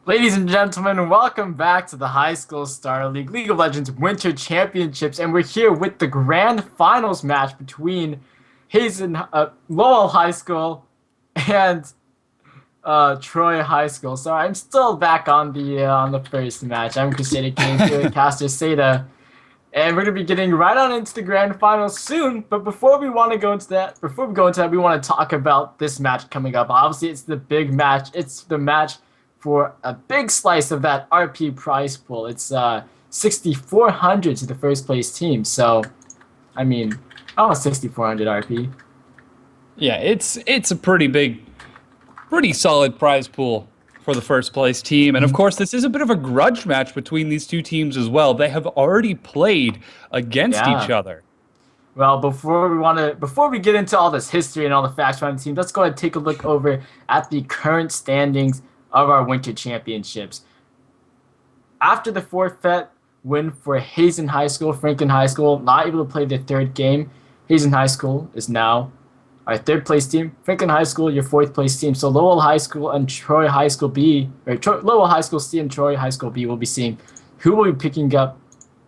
Ladies and gentlemen, welcome back to the High School Star League League of Legends Winter Championships, and we're here with the grand finals match between Lowell High School and Troy High School. So I'm still back on the first match. I'm Crusader King here with Caster Seda, and we're gonna be getting right on into the grand finals soon. But before we go into that, we want to talk about this match coming up. Obviously, it's the big match. It's the match for a big slice of that RP prize pool. It's 6,400 to the first place team. So, I mean, almost 6,400 RP. Yeah, it's a pretty solid prize pool for the first place team. And of course, this is a bit of a grudge match between these two teams as well. They have already played against each Yeah. other. Well, before we get into all this history and all the facts around the team, let's go ahead and take a look over at the current standings of our Winter Championships. After the forfeit win for Hazen High School, Franklin High School, not able to play their third game, Hazen High School is now our third place team. Franklin High School, your fourth place team. So Lowell High School and Troy High School B, Lowell High School C and Troy High School B will be seeing who will be picking up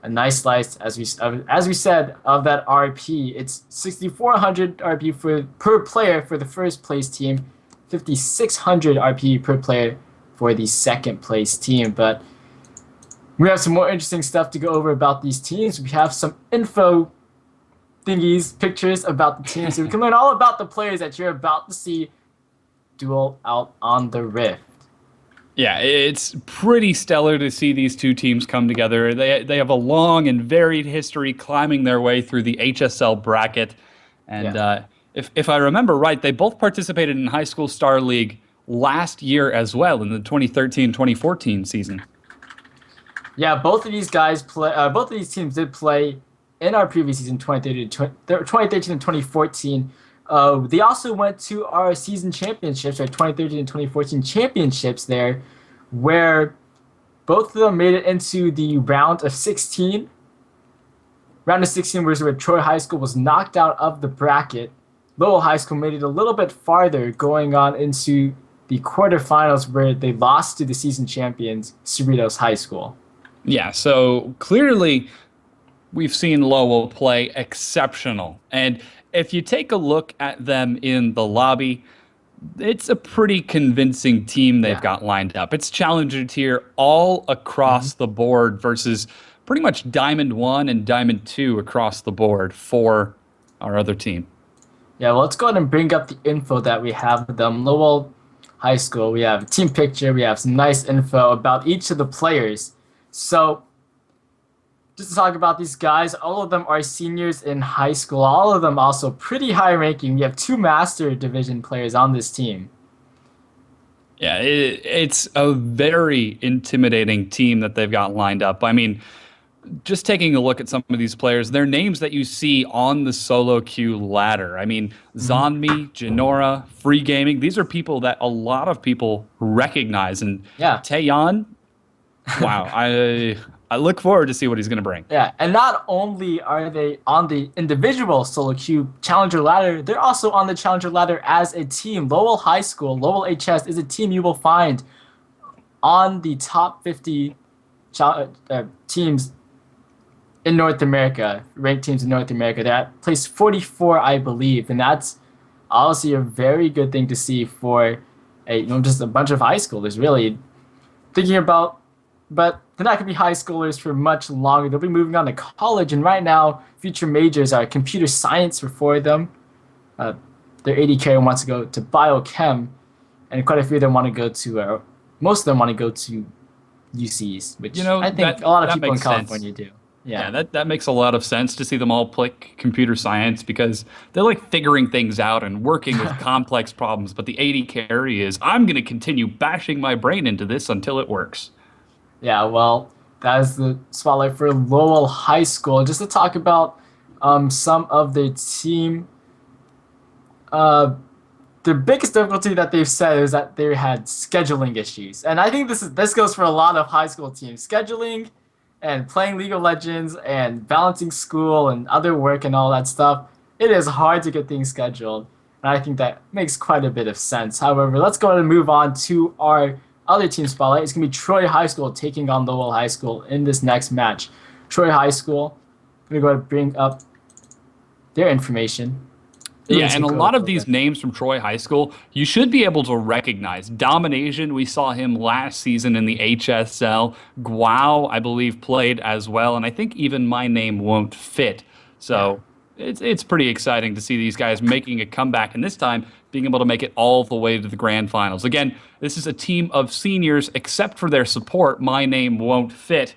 a nice slice, as we said, of that RP. It's 6,400 RP per player for the first place team, 5,600 RP per player for the second place team. But we have some more interesting stuff to go over about these teams. We have some info thingies, pictures about the teams, so we can learn all about the players that you're about to see duel out on the Rift. Yeah, it's pretty stellar to see these two teams come together. They have a long and varied history climbing their way through the HSL bracket. And Yeah. if I remember right, they both participated in High School Star League last year as well in the 2013-2014 season. Yeah, both of these guys play. Both of these teams did play in our previous season, 2013 and 2014. They also went to our season championships, our 2013 and 2014 championships there, where both of them made it into the round of 16. Round of 16 was where Troy High School was knocked out of the bracket. Lowell High School made it a little bit farther, going on into the quarterfinals where they lost to the season champions, Cerritos High School. Yeah, so clearly we've seen Lowell play exceptional. And if you take a look at them in the lobby, it's a pretty convincing team they've got lined up. It's challenger tier all across the board versus pretty much Diamond 1 and Diamond 2 across the board for our other team. Yeah, well, let's go ahead and bring up the info that we have with them. Lowell High School, we have a team picture, we have some nice info about each of the players. So, just to talk about these guys, all of them are seniors in high school. All of them also pretty high ranking. We have two Master Division players on this team. Yeah, it's a very intimidating team that they've got lined up. I mean, just taking a look at some of these players, they're names that you see on the solo queue ladder. I mean, Zonmi, Genora, Free Gaming, these are people that a lot of people recognize. And Yeah. Taeyeon, wow, I look forward to see what he's going to bring. Yeah, and not only are they on the individual solo queue challenger ladder, they're also on the challenger ladder as a team. Lowell High School, Lowell HS is a team you will find on the top 50 teams in North America, ranked teams in North America. They're at place 44, I believe, and that's obviously a very good thing to see for just a bunch of high schoolers, really thinking about. But they're not going to be high schoolers for much longer. They'll be moving on to college, and right now, future majors are computer science for four of them. Their AD carrier wants to go to biochem, and quite a few of them want to go to, most of them want to go to UCs, which I think a lot of people in California do. Yeah, that makes a lot of sense to see them all pick computer science because they're like figuring things out and working with complex problems. But the AD carry is, I'm going to continue bashing my brain into this until it works. Yeah, well, that is the spotlight for Lowell High School. Just to talk about some of their team, the biggest difficulty that they've said is that they had scheduling issues, and I think this goes for a lot of high school teams. Scheduling and playing League of Legends and balancing school and other work and all that stuff. It is hard to get things scheduled, and I think that makes quite a bit of sense. However, let's go ahead and move on to our other team spotlight is going to be Troy High School taking on Lowell High School in this next match. Troy High School, I'm going to go ahead and bring up their information. Yeah, and a lot of these names from Troy High School, you should be able to recognize. Domination, we saw him last season in the HSL. Guau, I believe, played as well, and I think even My Name Won't Fit. So it's pretty exciting to see these guys making a comeback, and this time being able to make it all the way to the grand finals. Again, this is a team of seniors, except for their support, My Name Won't Fit.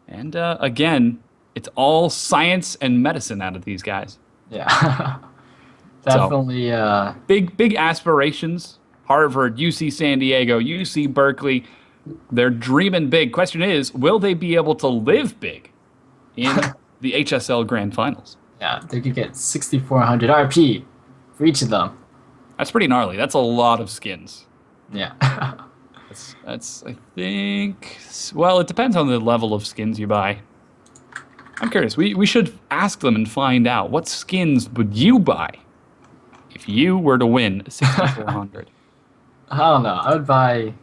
And again, it's all science and medicine out of these guys. Yeah. Definitely. So, big aspirations. Harvard, UC San Diego, UC Berkeley. They're dreaming big. Question is, will they be able to live big in the HSL Grand Finals? Yeah, they could get 6,400 RP for each of them. That's pretty gnarly. That's a lot of skins. Yeah. that's I think. Well, it depends on the level of skins you buy. I'm curious. We should ask them and find out what skins would you buy if you were to win 6,400. I don't know. I would buy.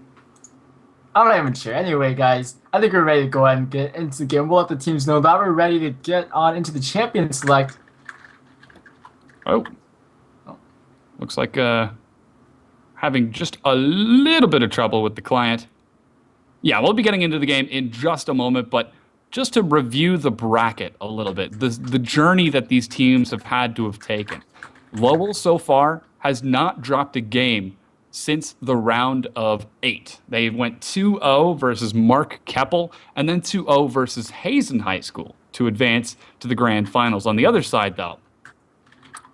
I'm not even sure. Anyway, guys, I think we're ready to go ahead and get into the game. We'll let the teams know that we're ready to get on into the champion select. Oh. Looks like having just a little bit of trouble with the client. Yeah, we'll be getting into the game in just a moment, but just to review the bracket a little bit, the journey that these teams have had to have taken. Lowell so far has not dropped a game since the round of 8. They went 2-0 versus Mark Keppel and then 2-0 versus Hazen High School to advance to the grand finals. On the other side, though,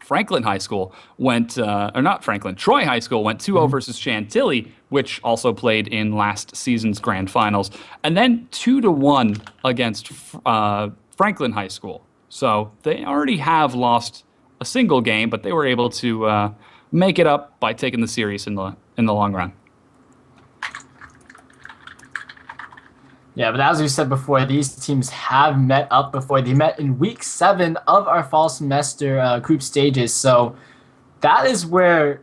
Franklin High School went, or not Franklin, Troy High School went 2-0 versus Chantilly, which also played in last season's grand finals, and then 2-1 against Franklin High School. So they already have lost a single game, but they were able to make it up by taking the series in the long run. Yeah, but as we said before, these teams have met up before. They met in week 7 of our fall semester group stages. So that is where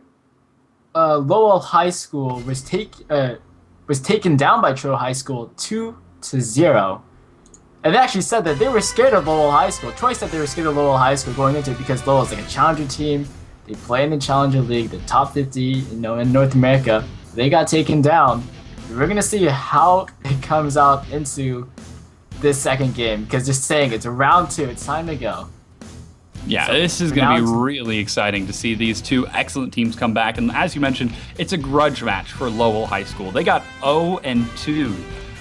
Lowell High School was taken down by Troy High School 2-0. And they actually said that they were scared of Lowell High School. Troy said they were scared of Lowell High School going into it because Lowell is like a challenger team. They play in the Challenger League, the top 50, in North America. They got taken down. We're gonna see how it comes out into this second game because just saying it's round 2, it's time to go. Yeah, so this is going to be really exciting to see these two excellent teams come back. And as you mentioned, it's a grudge match for Lowell High School. They got 0-2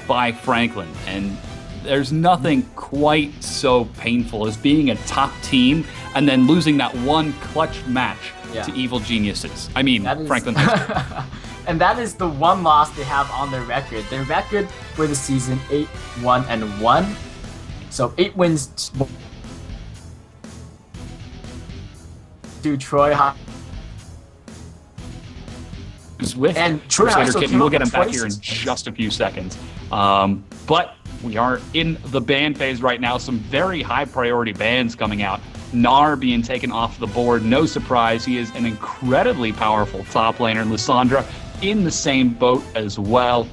by Franklin, and there's nothing quite so painful as being a top team and then losing that one clutch match to evil geniuses. I mean, Franklin High School. And that is the one loss they have on their record. Their record for the season, 8-1-1. So 8 wins to Troy High. And Troy High School, we'll get him back here in just a few seconds. But we are in the ban phase right now. Some very high priority bans coming out. Nar being taken off the board. No surprise. He is an incredibly powerful top laner. Lysandra in the same boat as well.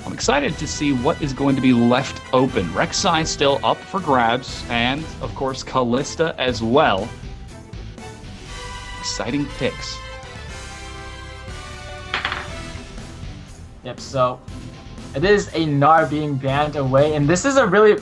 I'm excited to see what is going to be left open. Rek'Sai still up for grabs, and of course Callista as well. Exciting picks. Yep, so it is a Gnar being banned away, and this is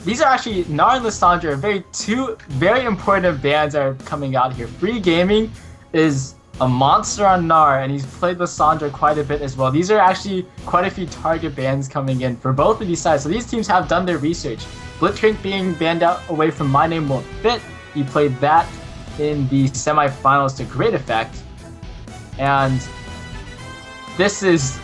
these are actually, Gnar and Lysandra are two very important bans that are coming out here. Free Gaming is a monster on Gnar, and he's played Lysandra quite a bit as well. These are actually quite a few target bans coming in for both of these sides, so these teams have done their research. Blitzcrank being banned out away from My Name Won't Fit. He played that in the semifinals to great effect, and this is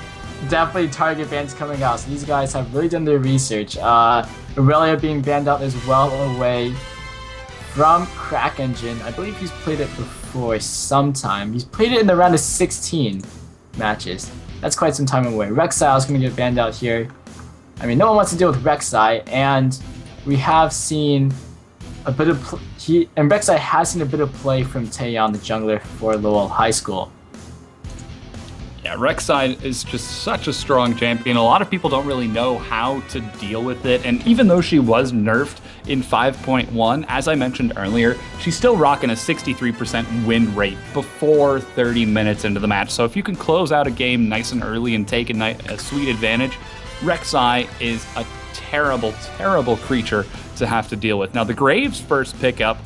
definitely target bans coming out, so these guys have really done their research. Aurelia being banned out as well away from Crack Engine. I believe he's played it before sometime. He's played it in the round of 16 matches. That's quite some time away. Rek'Sai is going to get banned out here. I mean, no one wants to deal with Rek'Sai, and we have seen a bit of Rek'Sai has seen a bit of play from Taeyeon, the jungler for Lowell High School. Yeah, Rek'Sai is just such a strong champion. A lot of people don't really know how to deal with it. And even though she was nerfed in 5.1, as I mentioned earlier, she's still rocking a 63% win rate before 30 minutes into the match. So if you can close out a game nice and early and take a sweet advantage, Rek'Sai is a terrible, terrible creature to have to deal with. Now, the Graves first pickup,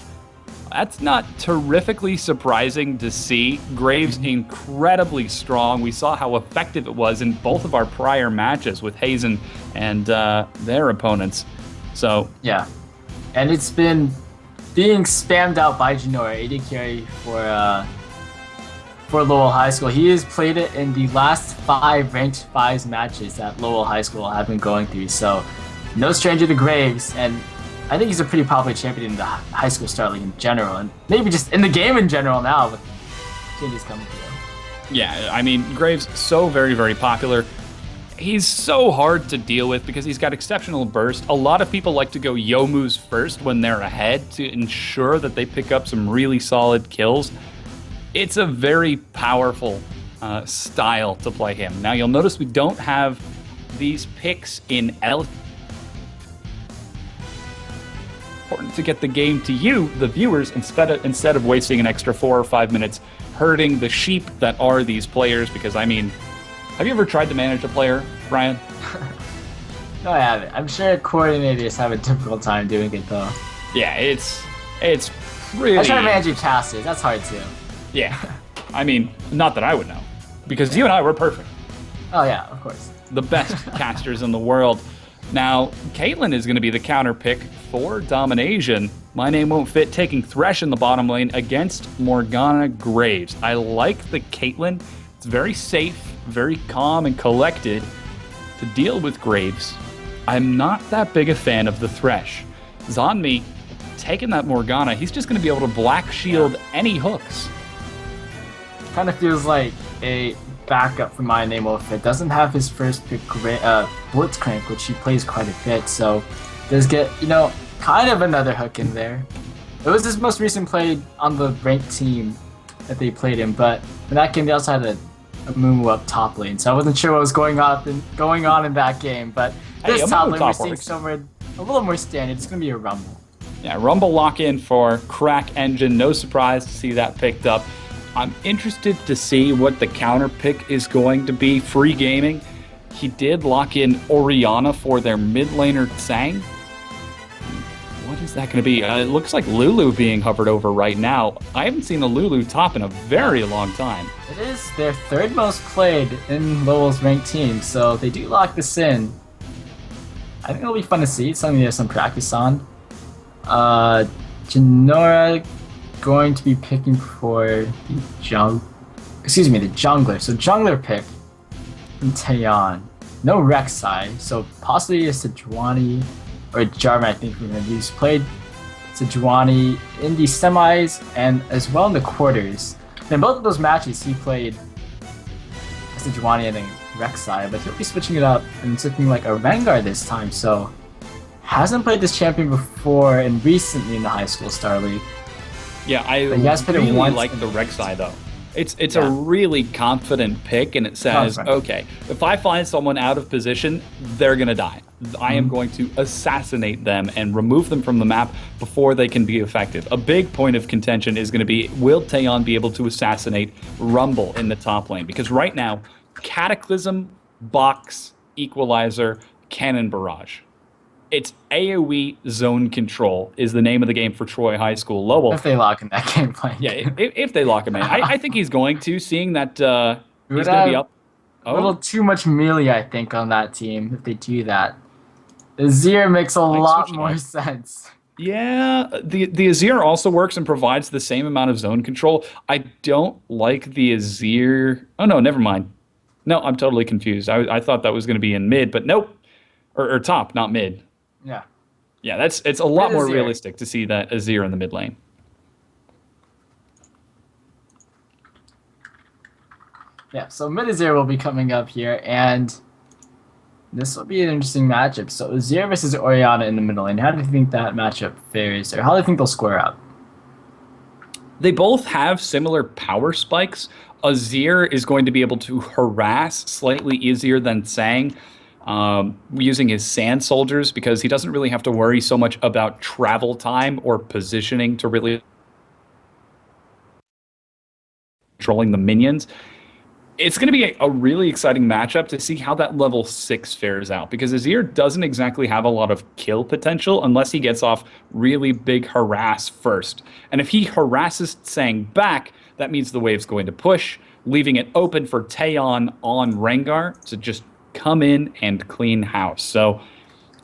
that's not terrifically surprising to see. Graves incredibly strong. We saw how effective it was in both of our prior matches with Hazen and their opponents. So yeah, and it's been being spammed out by Jinora, AD carry for Lowell High School. He has played it in the last 5 ranked 5s matches that Lowell High School have been going through. So no stranger to Graves, and I think he's a pretty popular champion in the high school Star League in general, and maybe just in the game in general now with changes coming through. Yeah, I mean, Graves, so very, very popular. He's so hard to deal with because he's got exceptional burst. A lot of people like to go Youmu's first when they're ahead to ensure that they pick up some really solid kills. It's a very powerful style to play him. Now, you'll notice we don't have these picks in L. Important to get the game to you, the viewers, instead of wasting an extra 4 or 5 minutes herding the sheep that are these players. Because I mean, have you ever tried to manage a player, Brian? No, I haven't. I'm sure coordinators have a difficult time doing it though. Yeah, it's pretty. I try to manage your casters. That's hard too. Yeah, I mean, not that I would know, because you and I were perfect. Oh yeah, of course. The best casters in the world. Now, Caitlyn is going to be the counter pick for Domination. My name won't fit, taking Thresh in the bottom lane against Morgana Graves. I like the Caitlyn. It's very safe, very calm and collected to deal with Graves. I'm not that big a fan of the Thresh. Zonmi, taking that Morgana, he's just going to be able to black shield any hooks. Kind of feels like a backup for my name if it doesn't have his first pick Blitzcrank, which he plays quite a bit, so does get, kind of another hook in there. It was his most recent play on the ranked team that they played in, but in that game they also had a Mumu up top lane, so I wasn't sure what was going on in that game, but this top lane we're seeing somewhere a little more standard. It's going to be a Rumble. Yeah, Rumble lock in for Crack Engine. No surprise to see that picked up. I'm interested to see what the counter pick is going to be. Free Gaming, he did lock in Orianna for their mid laner Tsang. What is that going to be? It looks like Lulu being hovered over right now. I haven't seen a Lulu top in a very long time. It is their 3rd most played in Lowell's ranked team, so they do lock this in. I think it'll be fun to see. It's something there's some practice on. Jinora going to be picking for the jungler. So jungler pick from Taeyeon. No Rek'Sai, so possibly a Sejuani or Jarvan, I think we're going to use. Played Sejuani in the semis and as well in the quarters. In both of those matches, he played Sejuani and then Rek'Sai, but he'll be switching it up and it's looking like a Rengar this time. So hasn't played this champion before and recently in the high school Star League. Yeah, I really like the Rek'Sai though. It's a really confident pick, and it says, okay, if I find someone out of position, they're gonna die. I am going to assassinate them and remove them from the map before they can be effective. A big point of contention is going to be, will Taeyeon be able to assassinate Rumble in the top lane? Because right now, Cataclysm, Box, Equalizer, Cannon Barrage. It's AoE Zone Control is the name of the game for Troy High School. Lowell. If they lock in that gameplay. Yeah, if they lock him in. I think he's going to, seeing that he's going to be up. A little too much melee, I think, on that team if they do that. Azir makes a lot more sense. Yeah, the Azir also works and provides the same amount of zone control. I don't like the Azir. Oh, no, never mind. No, I'm totally confused. I thought that was going to be in mid, but nope. Or top, not mid. Yeah. Yeah, it's a lot more realistic to see that Azir in the mid lane. Yeah, so mid Azir will be coming up here, and this will be an interesting matchup. So Azir versus Orianna in the middle lane. How do you think that matchup fares, or how do you think they'll square up? They both have similar power spikes. Azir is going to be able to harass slightly easier than Sang, using his sand soldiers because he doesn't really have to worry so much about travel time or positioning to really controlling the minions. It's going to be a really exciting matchup to see how that level 6 fares out because Azir doesn't exactly have a lot of kill potential unless he gets off really big harass first. And if he harasses Sang back, that means the wave's going to push, leaving it open for Taeon on Rengar to just come in and clean house. So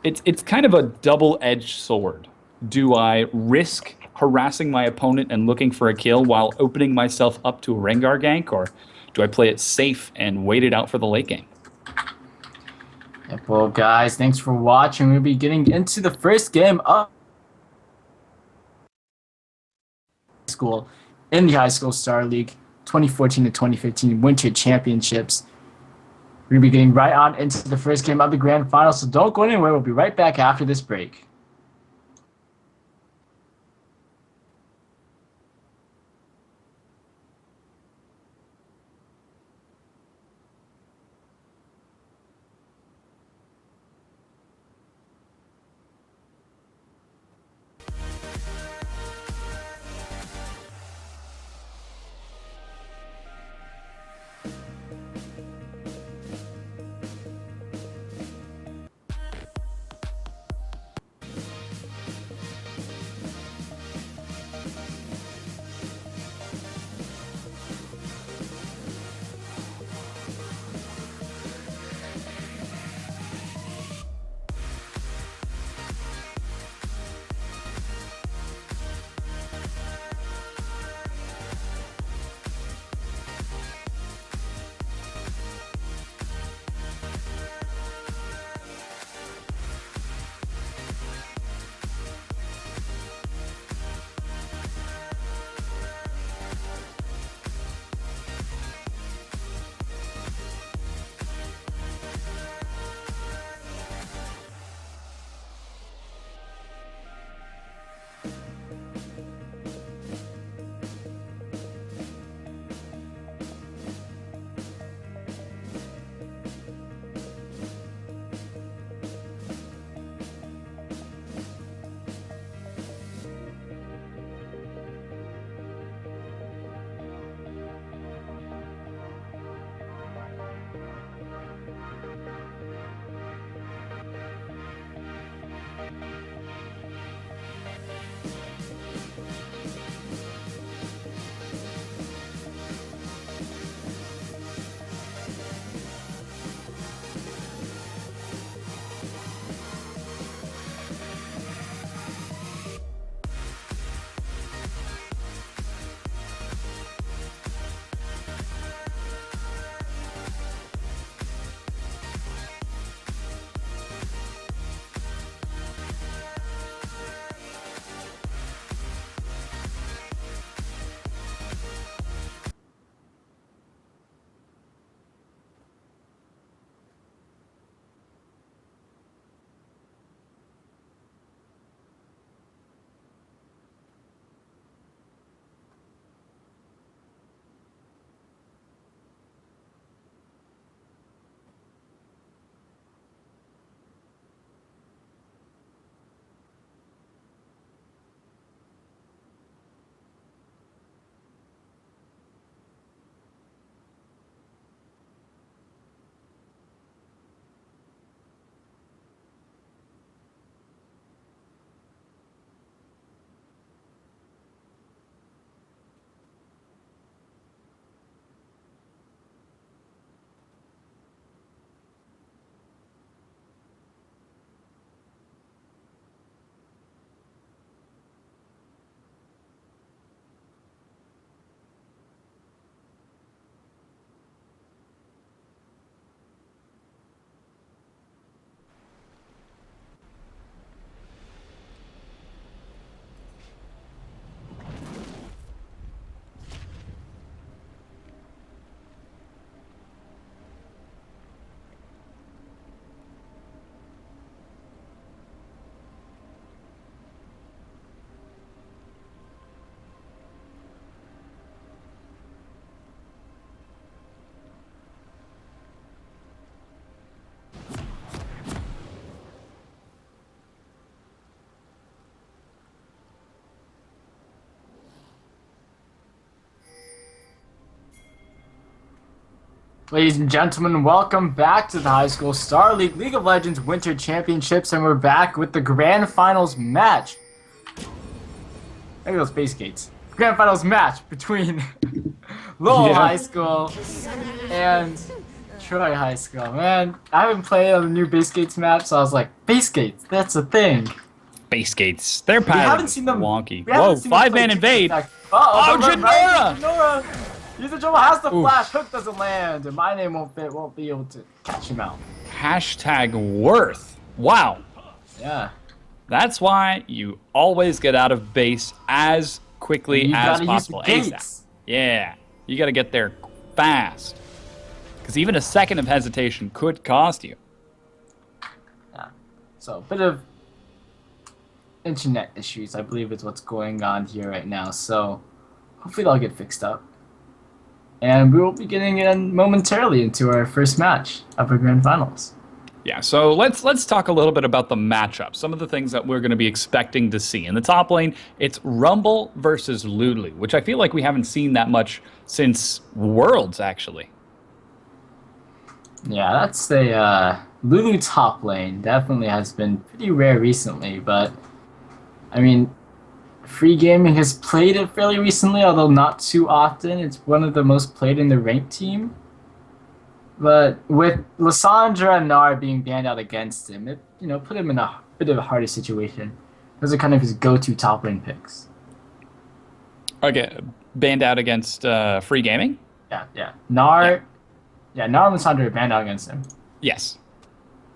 it's kind of a double-edged sword. Do I risk harassing my opponent and looking for a kill while opening myself up to a Rengar gank, or do I play it safe and wait it out for the late game? Yep, well, guys, thanks for watching. We'll be getting into the first game of school in the High School Star League 2014 to 2015 Winter Championships. We'll be getting right on into the first game of the grand final, so don't go anywhere. We'll be right back after this break. Ladies and gentlemen, welcome back to the High School Star League League of Legends Winter Championships, and we're back with the Grand Finals match. Maybe those base gates. Grand Finals match between Lowell High School and Troy High School. Man, I haven't played on the new base gates map, so I was like, base gates, that's a thing. Base gates. Their We haven't pattern seen them wonky. we haven't Whoa, seen them play 5-man invade. Oh, Janora! Janora! Use the jump, has the flash, hook doesn't land, and my name won't be able to catch him out. Hashtag worth. Wow. Yeah. That's why you always get out of base as quickly as possible. Use the gates. Yeah. You got to get there fast. Because even a second of hesitation could cost you. Yeah. So, a bit of internet issues, I believe, is what's going on here right now. So, hopefully that'll get fixed up. And we will be getting in momentarily into our first match of our Grand Finals. Yeah, so let's talk a little bit about the matchup. Some of the things that we're going to be expecting to see. In the top lane, it's Rumble versus Lulu, which I feel like we haven't seen that much since Worlds, actually. Yeah, that's a Lulu top lane. Definitely has been pretty rare recently, but I mean, Free Gaming has played it fairly recently, although not too often. It's one of the most played in the ranked team. But with Lysandra and Nar being banned out against him, it put him in a bit of a harder situation. Those are kind of his go-to top lane picks. Okay, banned out against Free Gaming? Yeah. Nar and Lysandra are banned out against him. Yes.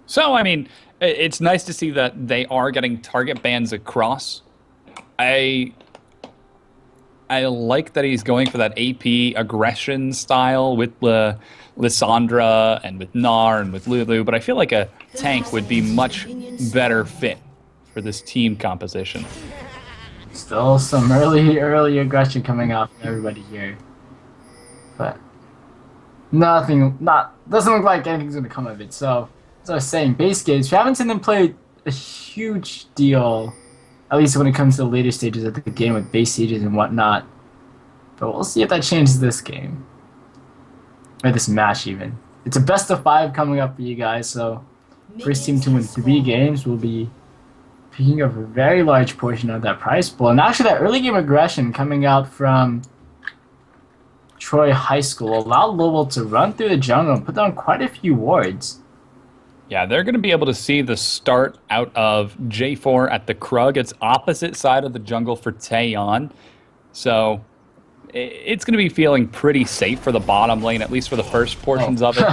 So, I mean, it's nice to see that they are getting target bans across. I like that he's going for that AP aggression style with Lysandra and with Nar and with Lulu, but I feel like a tank would be much better fit for this team composition. Still some early aggression coming out from everybody here, but doesn't look like anything's gonna come of it. So, as I was saying, base gates, we haven't seen them play a huge deal, at least when it comes to the later stages of the game with base stages and whatnot. But we'll see if that changes this game. Or this match, even. It's a best of 5 coming up for you guys, so first team to win 3 games will be picking up a very large portion of that prize pool. And actually, that early game aggression coming out from Troy High School allowed Lowell to run through the jungle and put down quite a few wards. Yeah, they're going to be able to see the start out of J4 at the Krug. It's opposite side of the jungle for Taeyeon. So it's going to be feeling pretty safe for the bottom lane, at least for the first portions of it.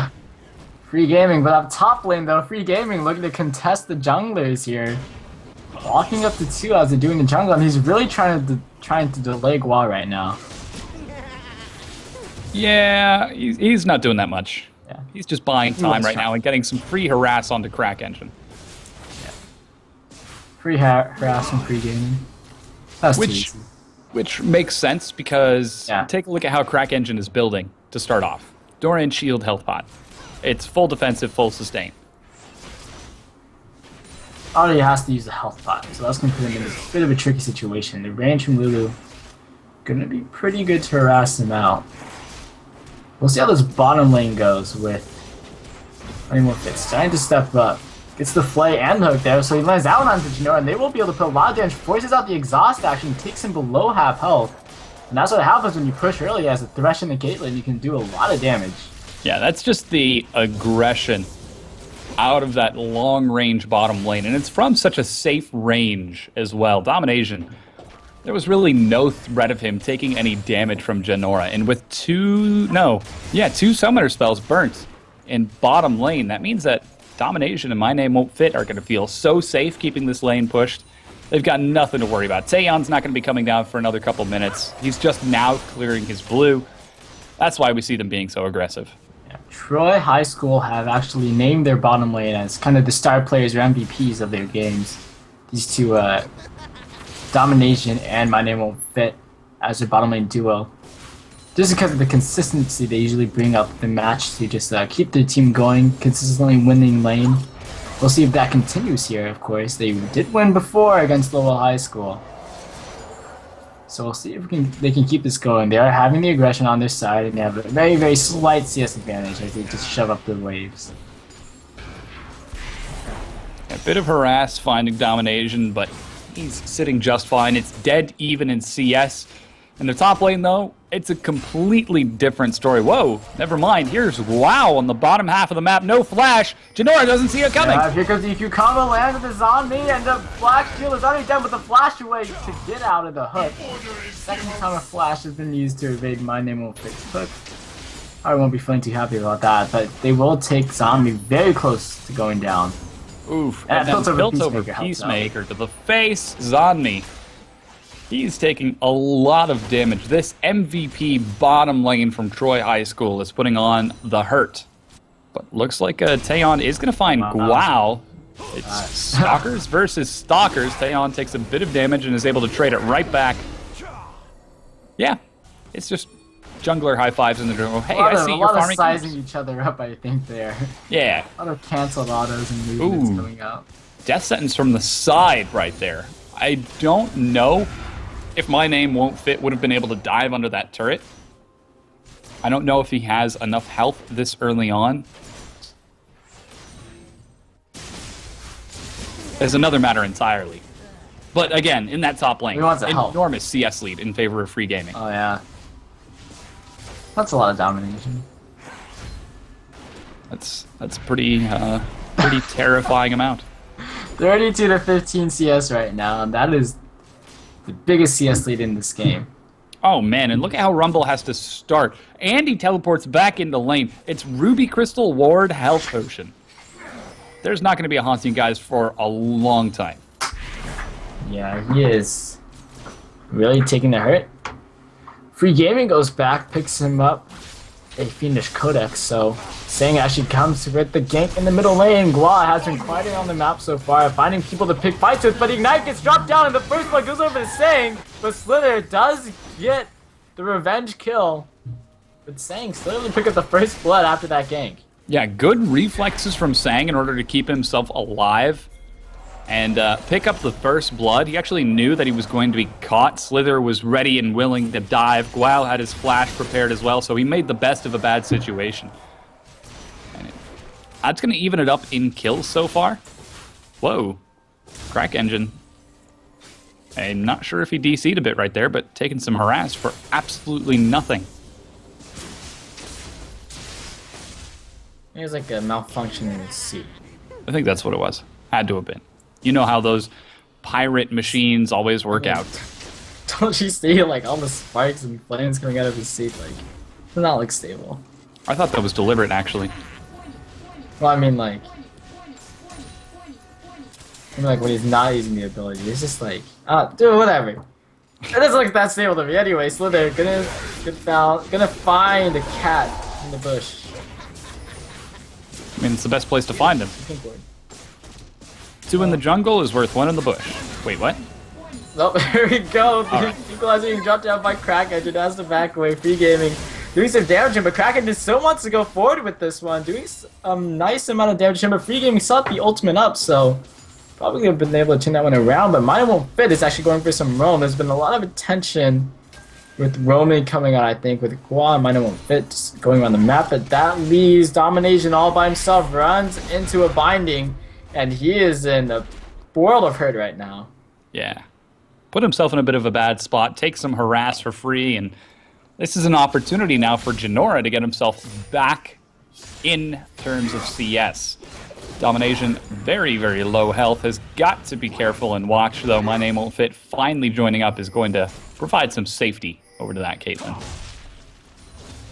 Free Gaming, but up top lane though, Free Gaming looking to contest the junglers here. Walking up to 2 as they're doing the jungle, and he's really trying to delay Gua right now. Yeah, he's not doing that much. Yeah. He's just buying time right now and getting some free harass onto Crack Engine. Yeah. Free harass from Free Gaming. That's too easy. Which makes sense because take a look at how Crack Engine is building to start off. Dorian Shield Health Pot. It's full defensive, full sustain. Already has to use the health pot, so that's going to put him in a bit of a tricky situation. The range from Lulu going to be pretty good to harass him out. We'll see how this bottom lane goes with It's trying to step up. Gets the flay and hook there, so he lands out onto Janora, and they will be able to put a lot of damage, forces out the exhaust action, takes him below half health. And that's what happens when you push early as a Thresh in the gate lane, you can do a lot of damage. Yeah, that's just the aggression out of that long-range bottom lane, and it's from such a safe range as well. Domination. There was really no threat of him taking any damage from Janora, and with two summoner spells burnt in bottom lane, that means that Domination and My Name Won't Fit are going to feel so safe keeping this lane pushed. They've got nothing to worry about. Taeyeon's not going to be coming down for another couple minutes. He's just now clearing his blue. That's why we see them being so aggressive. Yeah, Troy High School have actually named their bottom lane as kind of the star players or MVPs of their games. These two, Domination and My Name Won't Fit as their bottom lane duo. Just because of the consistency they usually bring up the match to just keep their team going, consistently winning lane. We'll see if that continues here, of course. They did win before against Lowell High School. So we'll see if they can keep this going. They are having the aggression on their side, and they have a very, very slight CS advantage as they just shove up the waves. A bit of harass finding domination, but he's sitting just fine. It's dead even in CS. In the top lane, though, it's a completely different story. Whoa, never mind. Here's WoW on the bottom half of the map. No flash. Janora doesn't see it coming. Yeah, here comes the EQ combo, lands with the zombie, and the black shield is already done with the flash away to get out of the hook. Second time a flash has been used to evade My Name Won't Fix hook. I won't be feeling too happy about that, but they will take zombie very close to going down. Oof, and then built over Peacemaker to the face. Zanmi. He's taking a lot of damage. This MVP bottom lane from Troy High School is putting on the hurt. But looks like Taeyeon is going to find Guao. It's Stalkers versus Stalkers. Taeyeon takes a bit of damage and is able to trade it right back. Yeah, it's just jungler high fives in the jungle. Hey, I see you're farming. A lot of sizing each other up, I think, there. Yeah. A lot of canceled autos and movements coming out. Death sentence from the side right there. I don't know if My Name Won't Fit would have been able to dive under that turret. I don't know if he has enough health this early on. It's another matter entirely. But again, in that top lane, enormous CS lead in favor of Free Gaming. Oh yeah. That's a lot of domination. That's pretty terrifying amount. 32 to 15 CS right now, and that is the biggest CS lead in this game. Oh man, and look at how Rumble has to start. And he teleports back into lane. It's Ruby Crystal Ward Health Potion. There's not going to be a haunting guys for a long time. Yeah, he is really taking the hurt. Free Gaming goes back, picks him up a Fiendish Codex, so Sang actually comes with the gank in the middle lane. Gua has been quieting on the map so far, finding people to pick fights with, but Ignite gets dropped down and the first one goes over to Sang, but Slither does get the revenge kill. But Sang still able to pick up the first blood after that gank. Yeah, good reflexes from Sang in order to keep himself alive and pick up the first blood. He actually knew that he was going to be caught. Slither was ready and willing to dive. Guao had his flash prepared as well, so he made the best of a bad situation. And that's going to even it up in kills so far. Whoa. Crack engine. I'm not sure if he DC'd a bit right there, but taking some harass for absolutely nothing. It was like a malfunction in the seat. I think that's what it was. Had to have been. You know how those pirate machines always work out. Don't you see like all the spikes and flames coming out of his seat? Like, it's not like stable. I thought that was deliberate, actually. Well, I mean like when he's not using the ability, it's just like, dude, whatever. It doesn't look that stable to me. Anyway, Slither gonna find a cat in the bush. I mean, it's the best place to find him. 2 in the jungle is worth 1 in the bush. Wait, what? Oh, here we go. The equalizer being dropped down by Crack Engine has to back away. Free Gaming doing some damage, but Crack Engine still wants to go forward with this one, doing a nice amount of damage. But Free Gaming sought the ultimate up, so probably have been able to turn that one around. But mine won't fit. It's actually going for some roam. There's been a lot of attention with roaming coming out, I think, with Guan. Mine won't fit, just going around the map, but that leaves Domination all by himself, runs into a binding. And he is in a world of hurt right now. Yeah. Put himself in a bit of a bad spot, take some harass for free, and this is an opportunity now for Janora to get himself back in terms of CS. Domination, very, very low health, has got to be careful and watch, though. My Name Won't Fit finally joining up is going to provide some safety over to that Caitlyn.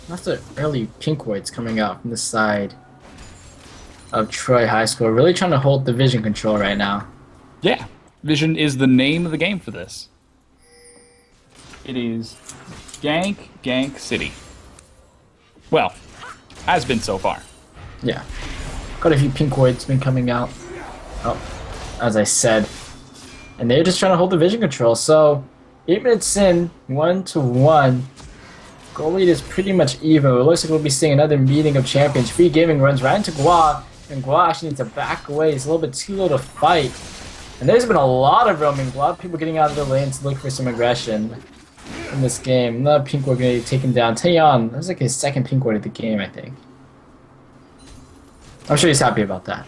Lots of early Pinkoids coming out from the side of Troy High School, really trying to hold the vision control right now. Yeah, vision is the name of the game for this. It is Gank City. Well, has been so far. Yeah. Got a few Pinkoids been coming out. Oh, as I said. And they're just trying to hold the vision control. So, 8 minutes in, 1-1. Goal lead is pretty much even. It looks like we'll be seeing another meeting of champions. Free Gaming runs right into Gua. And Gua actually needs to back away. He's a little bit too low to fight. And there's been a lot of roaming. A lot of people getting out of the lanes to look for some aggression. in this game. Another pink ward gonna be taken down. Taeyeon, that's like his second pink ward of the game, I think. I'm sure he's happy about that.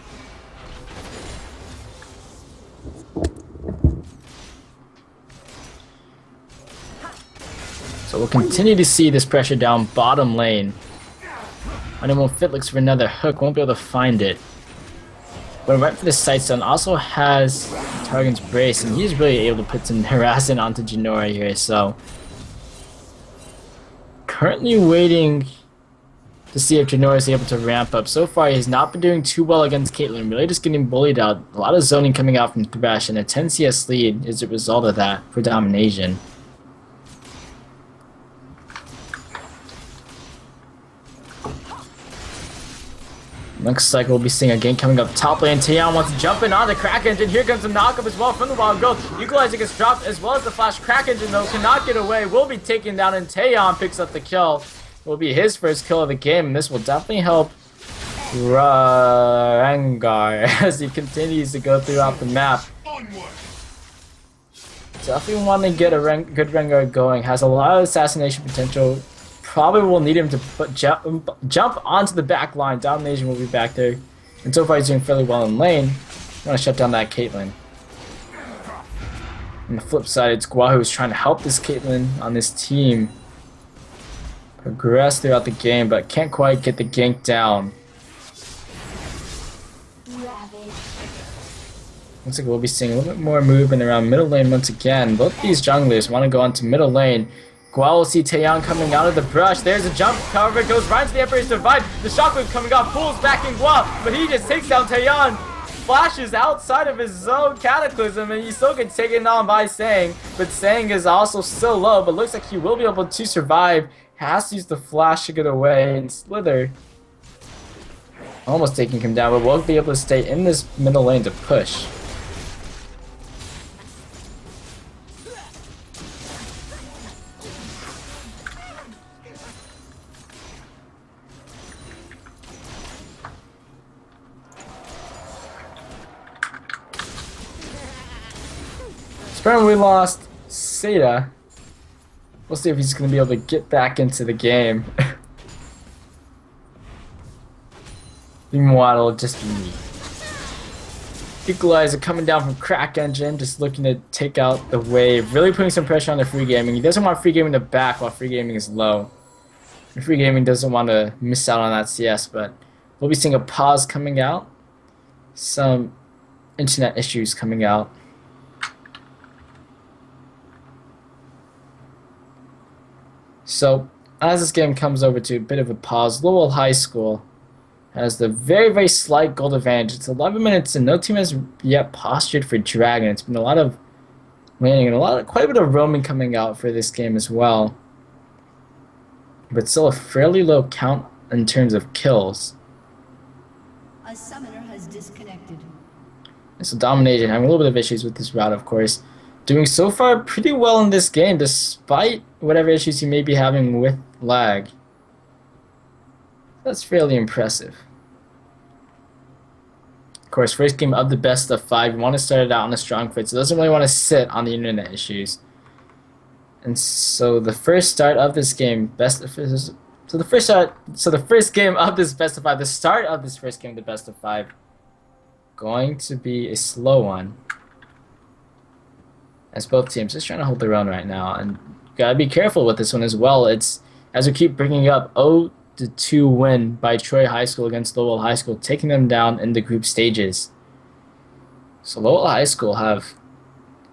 So we'll continue to see this pressure down bottom lane. Animal Fit looks for another hook, won't be able to find it. But right for the sight stone, also has Targan's Brace, and he's really able to put some harassment onto Jinora here, so. Currently waiting to see if Jinora is able to ramp up. So far, he's not been doing too well against Caitlyn, really just getting bullied out. A lot of zoning coming out from Thresh, and a 10 CS lead is a result of that for domination. Looks like we'll be seeing a gank coming up top lane. Taeyeon wants to jump in on the Crack Engine. Here comes a knockup as well from the Wild Growth. Equalizer gets dropped as well as the Flash. Crack Engine, though, cannot get away. Will be taken down, and Taeyeon picks up the kill. Will be his first kill of the game, and this will definitely help Rengar as he continues to go throughout the map. Definitely want to get a good Rengar going. Has a lot of assassination potential. Probably will need him to jump onto the back line. Domination will be back there. And so far he's doing fairly well in lane. Want to shut down that Caitlyn. On the flip side, it's Gua who's trying to help this Caitlyn on this team progress throughout the game, but can't quite get the gank down. Looks like we'll be seeing a little bit more movement around middle lane once again. Both these junglers want to go onto middle lane. Gua will see Taeyeon coming out of the brush. There's a jump. However, it goes right into the Emperor's Divide. The shockwave coming off, pulls back in Gua, but he just takes down Taeyeon. Flashes outside of his zone Cataclysm, and he still gets taken on by Sang. But Sang is also still low, but looks like he will be able to survive. Has to use the flash to get away, and Slither almost taking him down, but won't be able to stay in this middle lane to push. Apparently we lost Seda. We'll see if he's going to be able to get back into the game. Meanwhile, it'll just be me. Equalizer coming down from Crack Engine, just looking to take out the wave. Really putting some pressure on the free gaming. He doesn't want free gaming to back while free gaming is low. And free gaming doesn't want to miss out on that CS, but we'll be seeing a pause coming out. Some internet issues coming out. So, as this game comes over to a bit of a pause, Lowell High School has the very, very slight gold advantage. It's 11 minutes and no team has yet postured for Dragon. It's been a lot of laning and quite a bit of roaming coming out for this game as well. But still a fairly low count in terms of kills. A summoner has disconnected. And so Domination having a little bit of issues with this route, of course. Doing so far pretty well in this game, despite whatever issues he may be having with lag. That's fairly impressive. Of course, first game of the best of 5. You want to start it out on a strong foot, so doesn't really want to sit on the internet issues. And so the first start of this game, the first game of this best of 5, the start of this first game of the best of 5, going to be a slow one. As both teams just trying to hold their own right now, and gotta be careful with this one as well. It's, as we keep bringing up, 0-2 win by Troy High School against Lowell High School, taking them down in the group stages. So Lowell High School have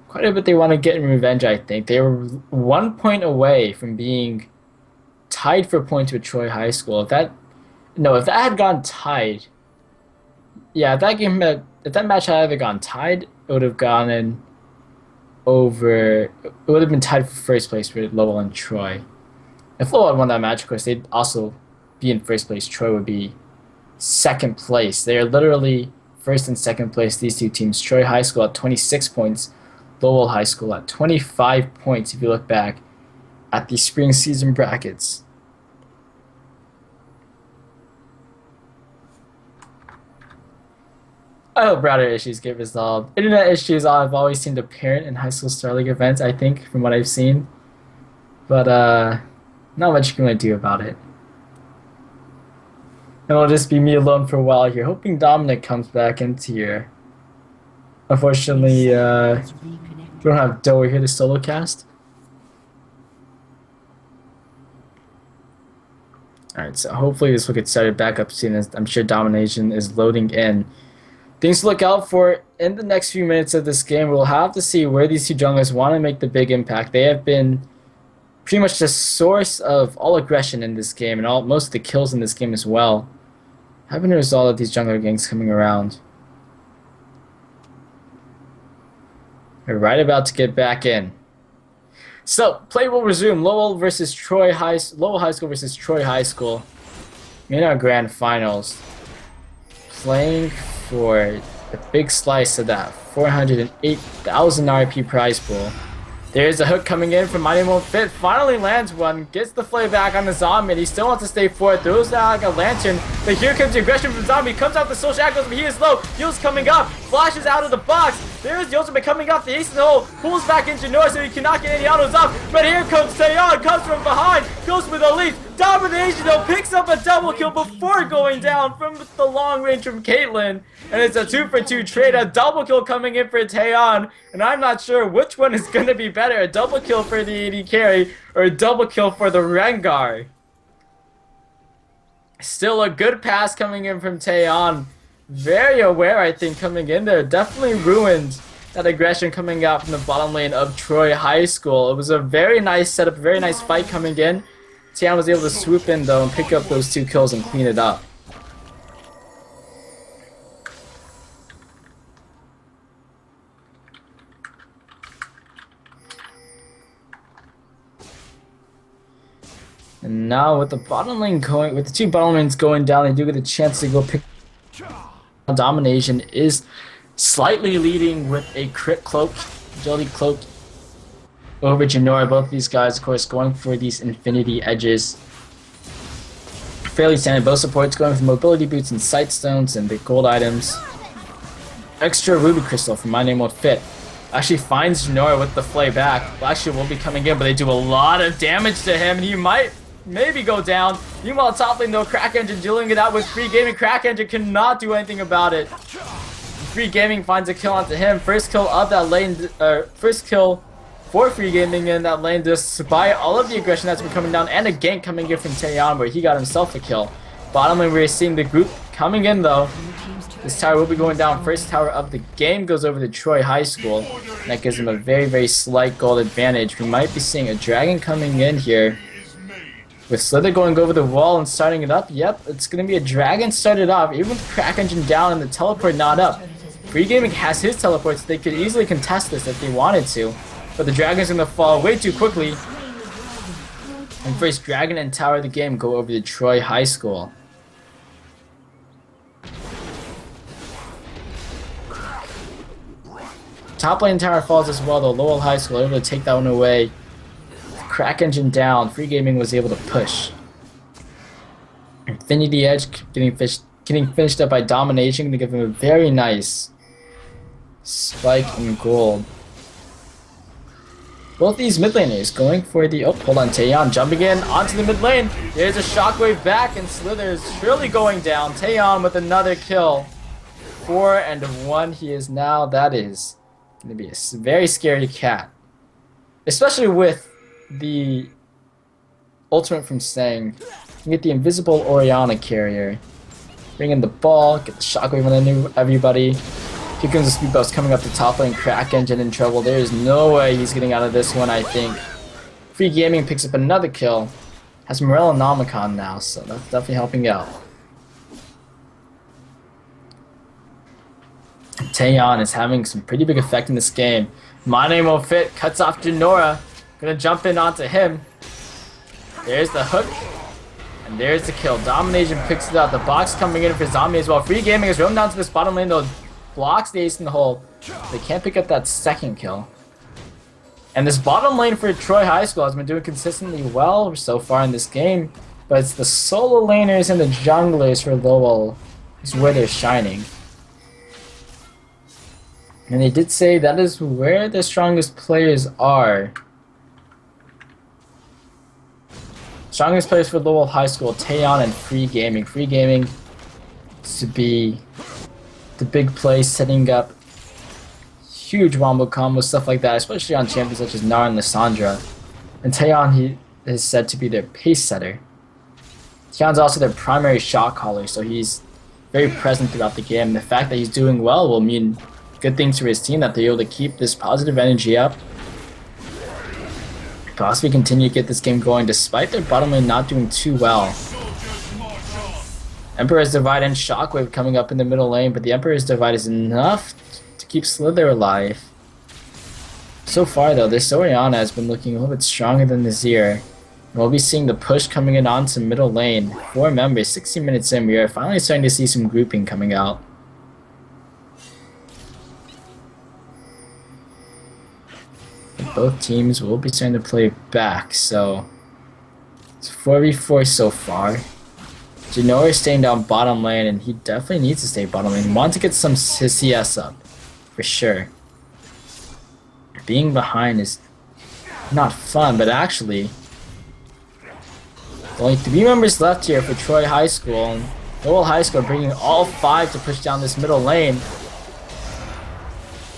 quite a bit they want to get in revenge, I think. They were 1 point away from being tied for points with Troy High School. If that had gone tied, yeah, if that match had either gone tied, it would have gone in over. It would have been tied for first place for Lowell and Troy. If Lowell had won that match, of course, they'd also be in first place. Troy would be second place. They are literally first and second place, these two teams. Troy High School at 26 points, Lowell High School at 25 points if you look back at the spring season brackets. I hope router issues get resolved. Internet issues I've always seemed apparent in high school Star League events, I think, from what I've seen. But not much you can really do about it. And it'll just be me alone for a while here, hoping Dominic comes back into here. Unfortunately, we don't have Doe here to solo cast. Alright, so hopefully this will get started back up soon, as I'm sure Domination is loading in. Things to look out for in the next few minutes of this game. We'll have to see where these two junglers want to make the big impact. They have been pretty much the source of all aggression in this game, and most of the kills in this game as well. I haven't noticed all of these jungler gangs coming around. We're right about to get back in. So, play will resume. Lowell versus Troy Lowell High School versus Troy High School in our grand finals. Playing for the big slice of that 408,000 RP prize pool. There's a hook coming in from Mighty Won't Fit. Finally lands one. Gets the flay back on the zombie. He still wants to stay forward. Throws out like a lantern. But here comes the aggression from zombie. Comes out the soul shackles, but he is low. Heals coming up. Flashes out of the box. There's the ultimate coming off the ace in the hole. Pulls back into Nora so he cannot get any autos up. But here comes Taeyeon. Comes from behind. Goes with a leap. Domination though. Picks up a double kill before going down from the long range from Caitlyn. And it's a 2-for-2 trade. A double kill coming in for Taeyeon. And I'm not sure which one is going to be better. A double kill for the AD carry or a double kill for the Rengar. Still a good pass coming in from Taeyeon. Very aware, I think, coming in there. Definitely ruined that aggression coming out from the bottom lane of Troy High School. It was a very nice setup, very nice fight coming in. Taeyeon was able to swoop in, though, and pick up those 2 kills and clean it up. And now with the bottom lane going, with the 2 bottom lanes going down, they do get a chance to go pick. Domination is slightly leading with a crit cloak, agility cloak over Janora. Both of these guys, of course, going for these infinity edges. Fairly standard. Both supports going for mobility boots and sight stones and the gold items. Extra ruby crystal from My Name Won't Fit. Actually finds Janora with the flay back. Well, actually will be coming in, but they do a lot of damage to him, and he might maybe go down. Meanwhile, top lane though, Crack Engine dealing it out with Free Gaming. Crack Engine cannot do anything about it. Free Gaming finds a kill onto him. First kill of that lane, first kill for Free Gaming in that lane, despite all of the aggression that's been coming down, and a gank coming in from Taeyeon where he got himself a kill. Bottom lane, we're seeing the group coming in though. This tower will be going down. First tower of the game goes over to Troy High School. And that gives him a very, very slight gold advantage. We might be seeing a dragon coming in here. With Slither going over the wall and starting it up. Yep, it's going to be a dragon started off. Even with Crack Engine down and the teleport not up. Free Gaming has his teleports. They could easily contest this if they wanted to. But the dragon's going to fall way too quickly. And first dragon and tower of the game go over to Troy High School. Top lane tower falls as well though. Lowell High School able to take that one away. Crack Engine down. Free Gaming was able to push. Infinity Edge getting finished up by Domination to give him a very nice spike in gold. Both these mid laners going for the hold on, Taeyeon jumping in onto the mid lane. There's a shockwave back and Slither is surely going down. Taeyeon with another kill. 4-1 he is now. That is going to be a very scary cat. Especially with the ultimate from Sang. You get the invisible Orianna carrier. Bring in the ball, get the shockwave on everybody. Here comes the speed buffs coming up the top lane. Crack Engine in trouble. There is no way he's getting out of this one, I think. Free Gaming picks up another kill. Has Morel and Nomicon now, so that's definitely helping out. Taeyeon is having some pretty big effect in this game. My Name Won't Fit cuts off Janora. Gonna jump in onto him. There's the hook. And there's the kill. Domination picks it out. The box coming in for Zombie as well. Free Gaming is roaming down to this bottom lane though. Blocks the ace in the hole. They can't pick up that second kill. And this bottom lane for Troy High School has been doing consistently well so far in this game. But it's the solo laners and the junglers for Lowell is where they're shining. And they did say that is where the strongest players are. Strongest players for Lowell High School, Taeyeon and Free Gaming. Free Gaming to be the big play, setting up huge wombo combos, stuff like that, especially on champions such as Nara and Lissandra. And Taeyeon, he is said to be their pace setter. Taeyeon's also their primary shot caller, so he's very present throughout the game. The fact that he's doing well will mean good things for his team, that they're able to keep this positive energy up. Possibly continue to get this game going despite their bottom lane not doing too well. Emperor's Divide and Shockwave coming up in the middle lane, but the Emperor's Divide is enough to keep Slither alive. So far though, this Orianna has been looking a little bit stronger than Nazir. We'll be seeing the push coming in onto middle lane. 4 members, 16 minutes in, we are finally starting to see some grouping coming out. Both teams will be starting to play back, so it's 4v4 so far. Janoa is staying down bottom lane, and he definitely needs to stay bottom lane. He wants to get some his CS up, for sure. Being behind is not fun, but actually, only 3 members left here for Troy High School, and Lowell High School bringing all 5 to push down this middle lane.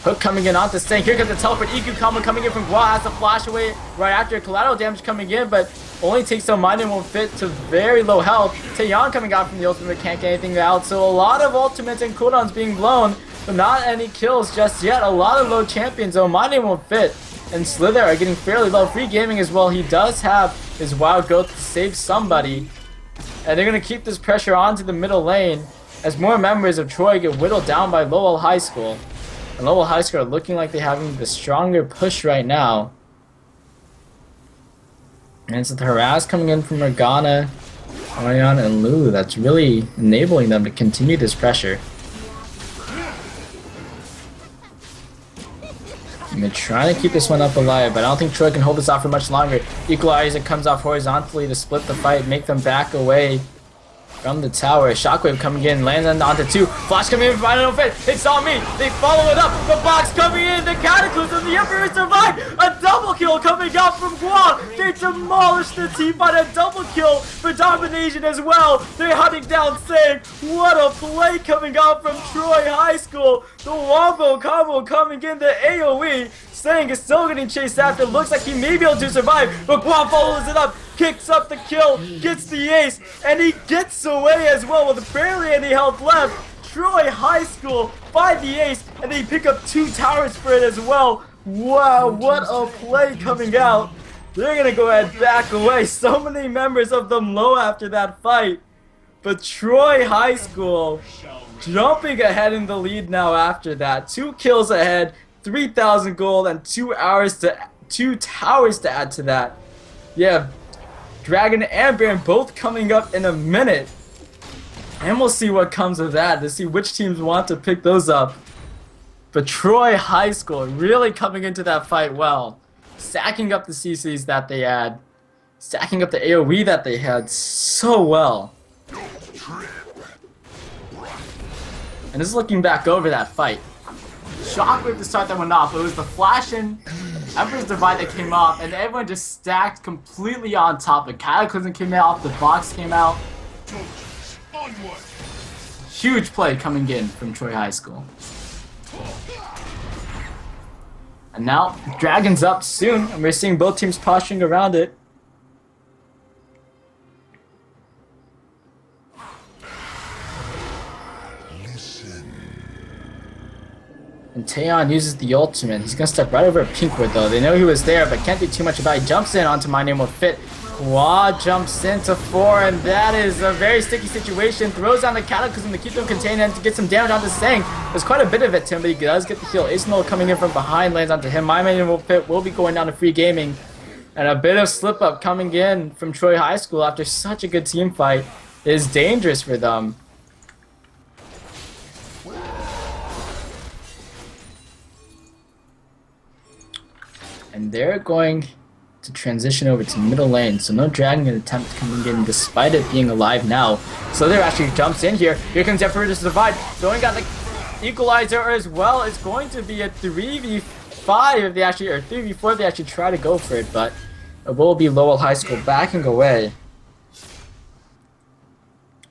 Hook coming in onto Stang. Here comes the teleport EQ combo coming in from Gua. Has to flash away right after. Collateral damage coming in, but only takes some mind and won't fit to very low health. Taeyeon coming out from the ultimate, can't get anything out. So a lot of ultimates and cooldowns being blown, but not any kills just yet. A lot of low champions, though. My name won't fit. And Slither are getting fairly low. Free Gaming as well. He does have his Wild Growth to save somebody. And they're going to keep this pressure onto the middle lane as more members of Troy get whittled down by Lowell High School. And Lowell High School are looking like they're having the stronger push right now. And it's the harass coming in from Morgana, Orianna, and Lulu that's really enabling them to continue this pressure. And they're trying to keep this one up alive, but I don't think Troy can hold this off for much longer. Equalizer comes off horizontally to split the fight, make them back away from the tower. Shockwave coming in, lands onto 2. Flash coming in from Final Fit. It's on me. They follow it up. The box coming in. The Cataclysm. The Emperor survived. A double kill coming out from Guan. They demolished the team by a double kill for domination as well. They're hunting down Sang. What a play coming out from Troy High School. The wombo combo coming in. The AoE. Sang is still getting chased after. Looks like he may be able to survive, but Guan follows it up. Kicks up the kill, gets the ace, and he gets away as well with barely any health left. Troy High School find the ace, and they pick up 2 towers for it as well. Wow, what a play coming out. They're gonna go ahead back away. So many members of them low after that fight. But Troy High School jumping ahead in the lead now after that. 2 kills ahead, 3,000 gold, and 2 towers to add to that. Yeah. Dragon and Baron both coming up in a minute. And we'll see what comes of that to see which teams want to pick those up. But Troy High School really coming into that fight well. Stacking up the CCs that they had. Stacking up the AoE that they had so well. And just looking back over that fight. Shockwave to start that one off. It was the flash in Emperor's Divide that came off, and everyone just stacked completely on top. The Cataclysm came out, the box came out. Huge play coming in from Troy High School. And now, Dragon's up soon, and we're seeing both teams posturing around it. And Taeyeon uses the ultimate. He's gonna step right over a Pinkwood though. They know he was there, but can't do too much about it. He jumps in onto My Name Will Fit. Quad jumps into 4, and that is a very sticky situation. Throws down the Cataclysm to keep them contained and to get some damage onto Sang. There's quite a bit of it to him, but he does get the heal. Ace Null coming in from behind, lands onto him. My Name Will Fit will be going down to Free Gaming. And a bit of slip up coming in from Troy High School after such a good team fight is dangerous for them. And they're going to transition over to middle lane, so no Dragon can attempt coming in despite it being alive now. So there actually jumps in here. Here comes Emperor's Divide, throwing out the Equalizer as well. It's going to be a 3v5 if they actually, or 3v4 if they actually try to go for it, but it will be Lowell High School backing away.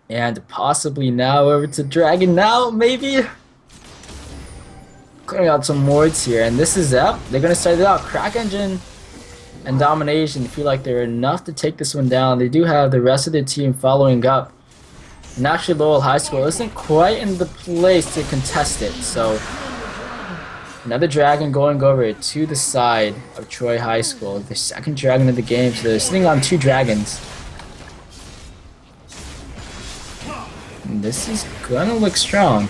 And possibly now over to Dragon now, maybe? Clearing out some wards here, and this is up. They're gonna start it out. Crack Engine and Domination feel like they're enough to take this one down. They do have the rest of their team following up. And actually Lowell High School isn't quite in the place to contest it, so another Dragon going over to the side of Troy High School. The second Dragon of the game, so they're sitting on 2 Dragons. And this is gonna look strong.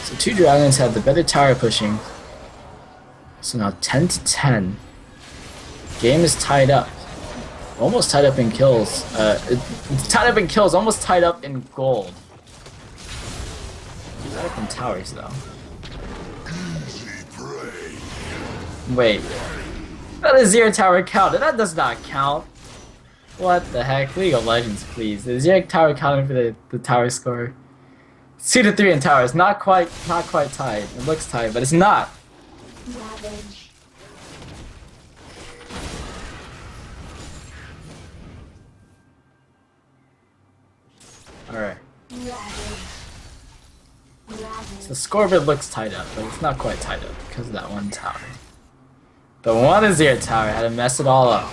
So 2 Dragons have the better tower pushing. So now 10 to 10. Game is tied up. Almost tied up in kills. It's tied up in kills, almost tied up in gold. Tied up in towers though. Wait. That is 0 tower count. That does not count. What the heck? League of Legends, please. The 0 tower counting for the tower score. It's 2 to 3 in towers. Not quite tied. It looks tied, but it's not. Ravage. Alright. Ravage. So the scoreboard looks tied up, but it's not quite tied up because of that one tower. The 1-0 tower had to mess it all up.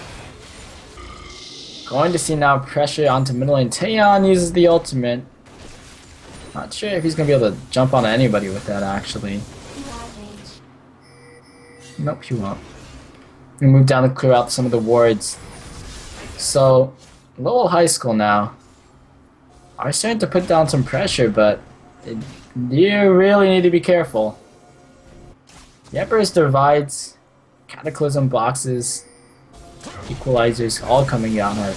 Going to see now pressure onto middle lane. Taeyeon uses the ultimate. Not sure if he's going to be able to jump on anybody with that actually. Ravage. Nope, he won't. We move down to clear out some of the wards. So, Lowell High School now are starting to put down some pressure, but you really need to be careful. The Emperor's Divides, Cataclysm boxes, Equalizers, all coming down hard.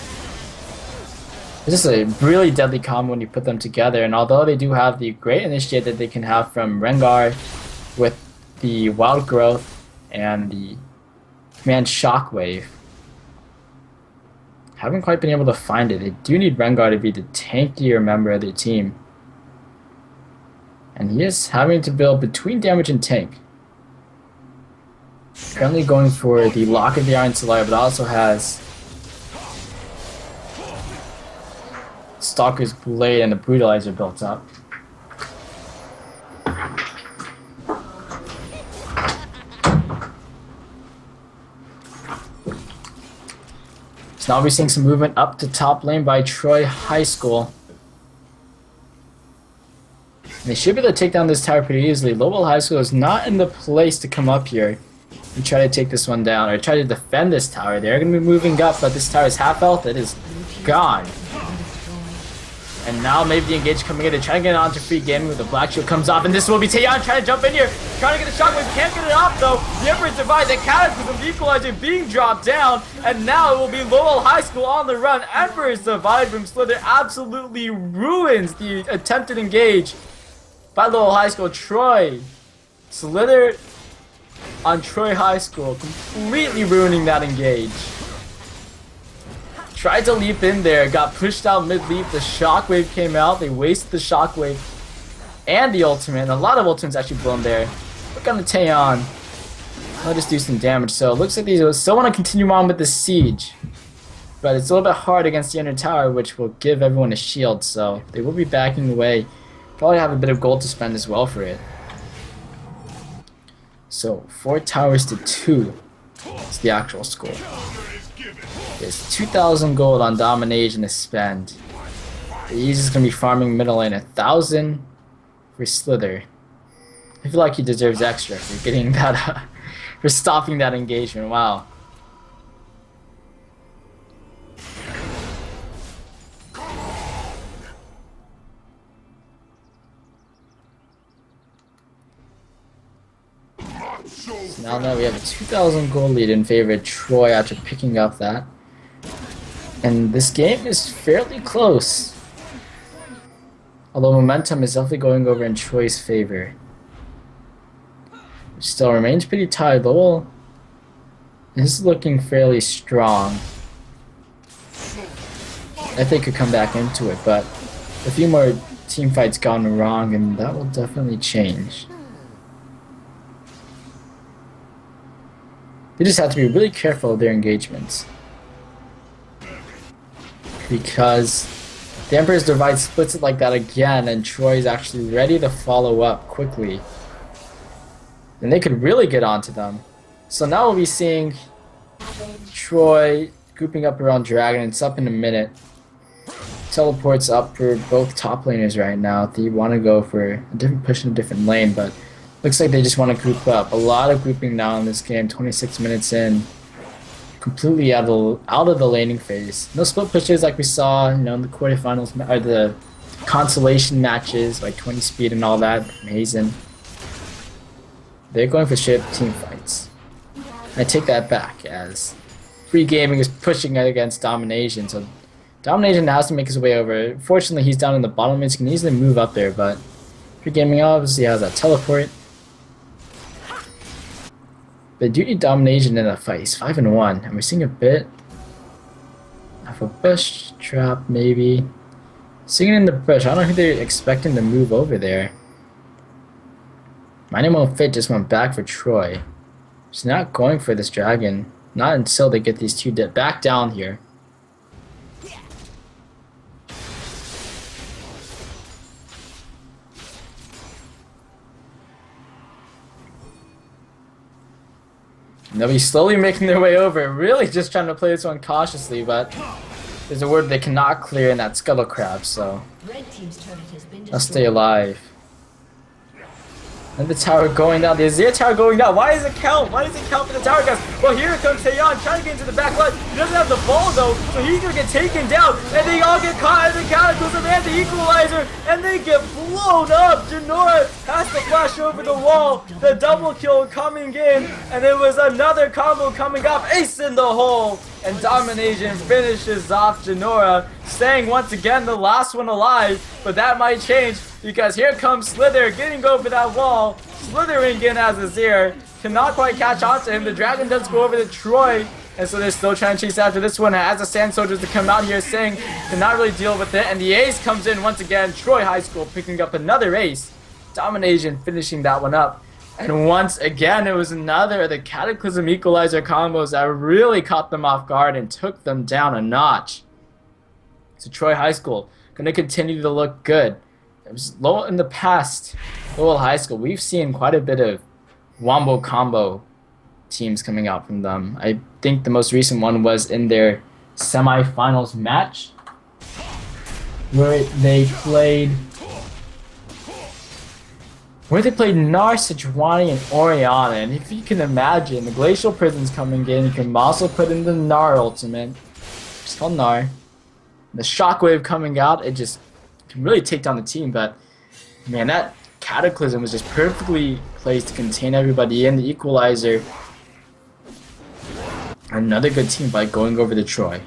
This is a really deadly combo when you put them together, and although they do have the great initiate that they can have from Rengar with the Wild Growth and the Command Shockwave, haven't quite been able to find it. They do need Rengar to be the tankier member of their team. And he is having to build between damage and tank. Currently going for the Lock of the Iron Solar, but also has Stalker's Blade and the Brutalizer built up. So now we're seeing some movement up to top lane by Troy High School. And they should be able to take down this tower pretty easily. Lowell High School is not in the place to come up here and try to take this one down, or try to defend this tower. They're going to be moving up, but this tower is half health. It is gone. And now maybe the engage coming in. They're trying to get it onto free gaming with the Black Shield comes off, and this will be Taeyeon trying to jump in here. Trying to get the shockwave, can't get it off though. The Emperor's Divide, the Cataclysm, the Equalizer being dropped down, and now it will be Lowell High School on the run. Emperor's Divide from Slither absolutely ruins the attempted engage by Lowell High School. Troy Slither on Troy High School, completely ruining that engage. Tried to leap in there, got pushed out mid-leap, the shockwave came out, they wasted the shockwave and the ultimate, and a lot of ultimates actually blown there. Look on the Taeyeon. Let us do some damage, so it looks like they still want to continue on with the siege. But it's a little bit hard against the inner tower, which will give everyone a shield, so they will be backing away. Probably have a bit of gold to spend as well for it. So 4 towers to 2 is the actual score. There's 2,000 gold on domination to spend. He's just gonna be farming middle lane 1,000 for Slither. I feel like he deserves extra for getting that, for stopping that engagement. Wow. So now that we have a 2,000 gold lead in favor of Troy after picking up that. And this game is fairly close. Although momentum is definitely going over in Troy's favor. Which still remains pretty tied. Lowell is looking fairly strong. I think could come back into it, but a few more team fights gone wrong and that will definitely change. They just have to be really careful of their engagements. Because The Emperor's Divide splits it like that again, and Troy's actually ready to follow up quickly. And they could really get onto them. So now we'll be seeing Troy grouping up around Dragon. It's up in a minute. Teleports up for both top laners right now. They want to go for a different push in a different lane, but looks like they just want to group up. A lot of grouping now in this game. 26 minutes in, completely out of the laning phase. No split pushes like we saw, in the quarterfinals or the consolation matches, like 20 speed and all that. Amazing. They're going for straight team fights. I take that back as Free Gaming is pushing it against Domination, so Domination has to make his way over. Fortunately, he's down in the bottom lane, so he can easily move up there, but Free Gaming obviously has that teleport. They do need Domination in a fight. He's 5-1, and we're seeing a bit of a bush trap, maybe. Seeing it in the bush. I don't know who they're expecting to move over there. My name won't fit, just went back for Troy. He's not going for this dragon. Not until they get these two back down here. And they'll be slowly making their way over. Really just trying to play this one cautiously, but there's a word they cannot clear in that Scuttle Crab, so I'll stay alive. And the tower going down. The Azir tower going down. Why does it count? Why does it count for the tower guys? Well, here comes Taeyeon trying to get into the back line. He doesn't have the ball though, so he's gonna get taken down. And they all get caught in the cataclysm and the equalizer, and they get blown up. Janora has to flash over the wall. The double kill coming in, and it was another combo coming up. Ace in the hole, and Domination finishes off Janora, staying once again the last one alive. But that might change, because here comes Slither getting over that wall, slithering in as Azir, cannot quite catch on to him. The dragon does go over to Troy, and so they're still trying to chase after this one as the Sand Soldiers to come out here saying cannot really deal with it, and the ace comes in once again. Troy High School picking up another ace. Domination finishing that one up. And once again, it was another of the Cataclysm Equalizer combos that really caught them off guard and took them down a notch. So Troy High School going to continue to look good. It was Lowell in the past. Lowell High School, we've seen quite a bit of wombo combo teams coming out from them. I think the most recent one was in their semifinals match, where they played Nar, Sejuani, and Orianna. And if you can imagine, the Glacial Prison's coming in. You can also put in the Nar ultimate. It's called Nar. The Shockwave coming out, it just can really take down the team. But man, that Cataclysm was just perfectly placed to contain everybody in. The Equalizer, another good team by going over to Troy.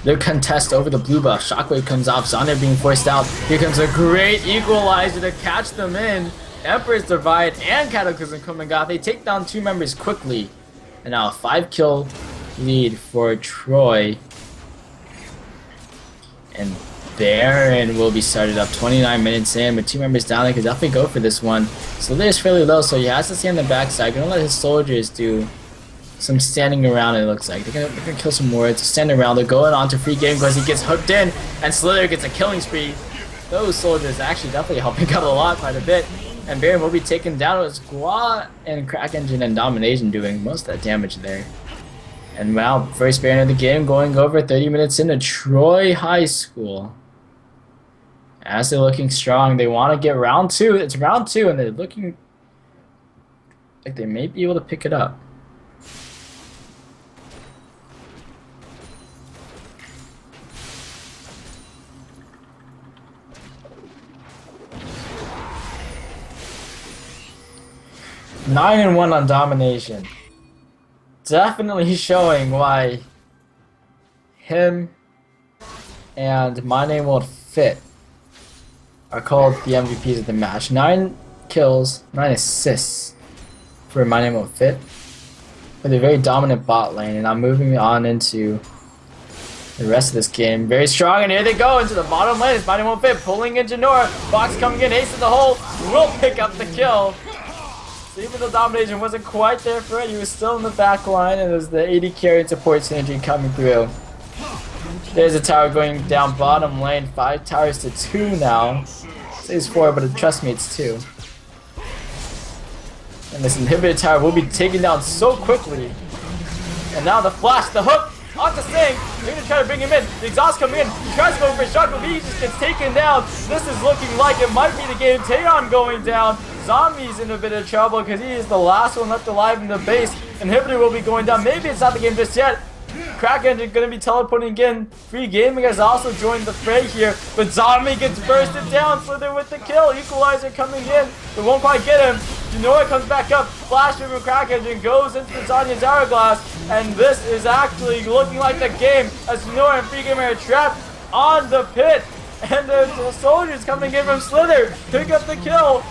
Their contest over the blue buff. Shockwave comes off. Zonder being forced out. Here comes a great Equalizer to catch them in. Emperor's Divide and Cataclysm coming out. They take down two members quickly. And now a 5-kill lead for Troy. And Baron will be started up 29 minutes in. With two members down, they could definitely go for this one. So there's fairly low, so he has to stay on the backside. Gonna let his soldiers do some standing around, it looks like. They're gonna kill some wards. Standing around, they're going on to Free Game because he gets hooked in, and Slither gets a killing spree. Those soldiers actually definitely helping out a lot, quite a bit. And Baron will be taken down with Squaw and Crack Engine and Domination doing most of that damage there. And wow, first Baron of the game going over 30 minutes into Troy High School. As they're looking strong, they want to get round 2. It's round 2, and they're looking like they may be able to pick it up. Nine and 1 on Domination. Definitely showing why him and My Name Won't Fit are called the MVPs of the match. 9 kills, 9 assists for My Name Won't Fit. With a very dominant bot lane, and I'm moving on into the rest of this game. Very strong, and here they go into the bottom lane. It's My Name Won't Fit pulling in Janora. Fox coming in, ace in the hole, will pick up the kill. So even though domination wasn't quite there for it, he was still in the back line, and it was the AD carry and support synergy coming through. There's a tower going down bottom lane. 5 towers to 2 now. It says 4, but trust me, it's 2. And this inhibitor tower will be taken down so quickly. And now the flash, the hook, onto Sing. They're gonna try to bring him in. The exhaust coming in. He tries to go for a shot, but he just gets taken down. This is looking like it might be the game. Taeyeon going down. Zombie's in a bit of trouble because he is the last one left alive in the base. Inhibitor will be going down. Maybe it's not the game just yet. Crack Engine gonna be teleporting again. Free Gaming has also joined the fray here, but Zombie gets bursted down. Slither with the kill. Equalizer coming in, but won't quite get him. Denora comes back up. Flash from Crack Engine goes into the Zanya's hourglass, and this is actually looking like the game as Denora and Free Gamer are trapped on the pit, and the soldiers coming in from Slither pick up the kill.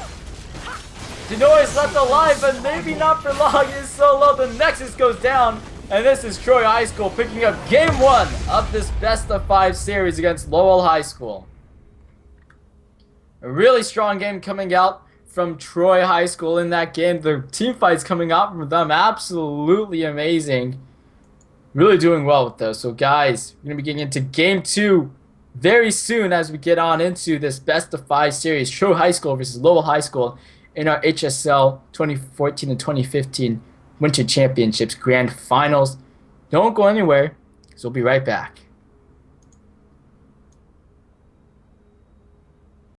Denora is left alive, but maybe not for long. He is so low. The Nexus goes down. And this is Troy High School picking up Game 1 of this best of 5 series against Lowell High School. A really strong game coming out from Troy High School in that game. The team fights coming out from them absolutely amazing. Really doing well with those. So guys, we're going to be getting into Game 2 very soon as we get on into this best of 5 series. Troy High School versus Lowell High School in our HSL 2014 and 2015 Winter Championships Grand Finals. Don't go anywhere, because we'll be right back.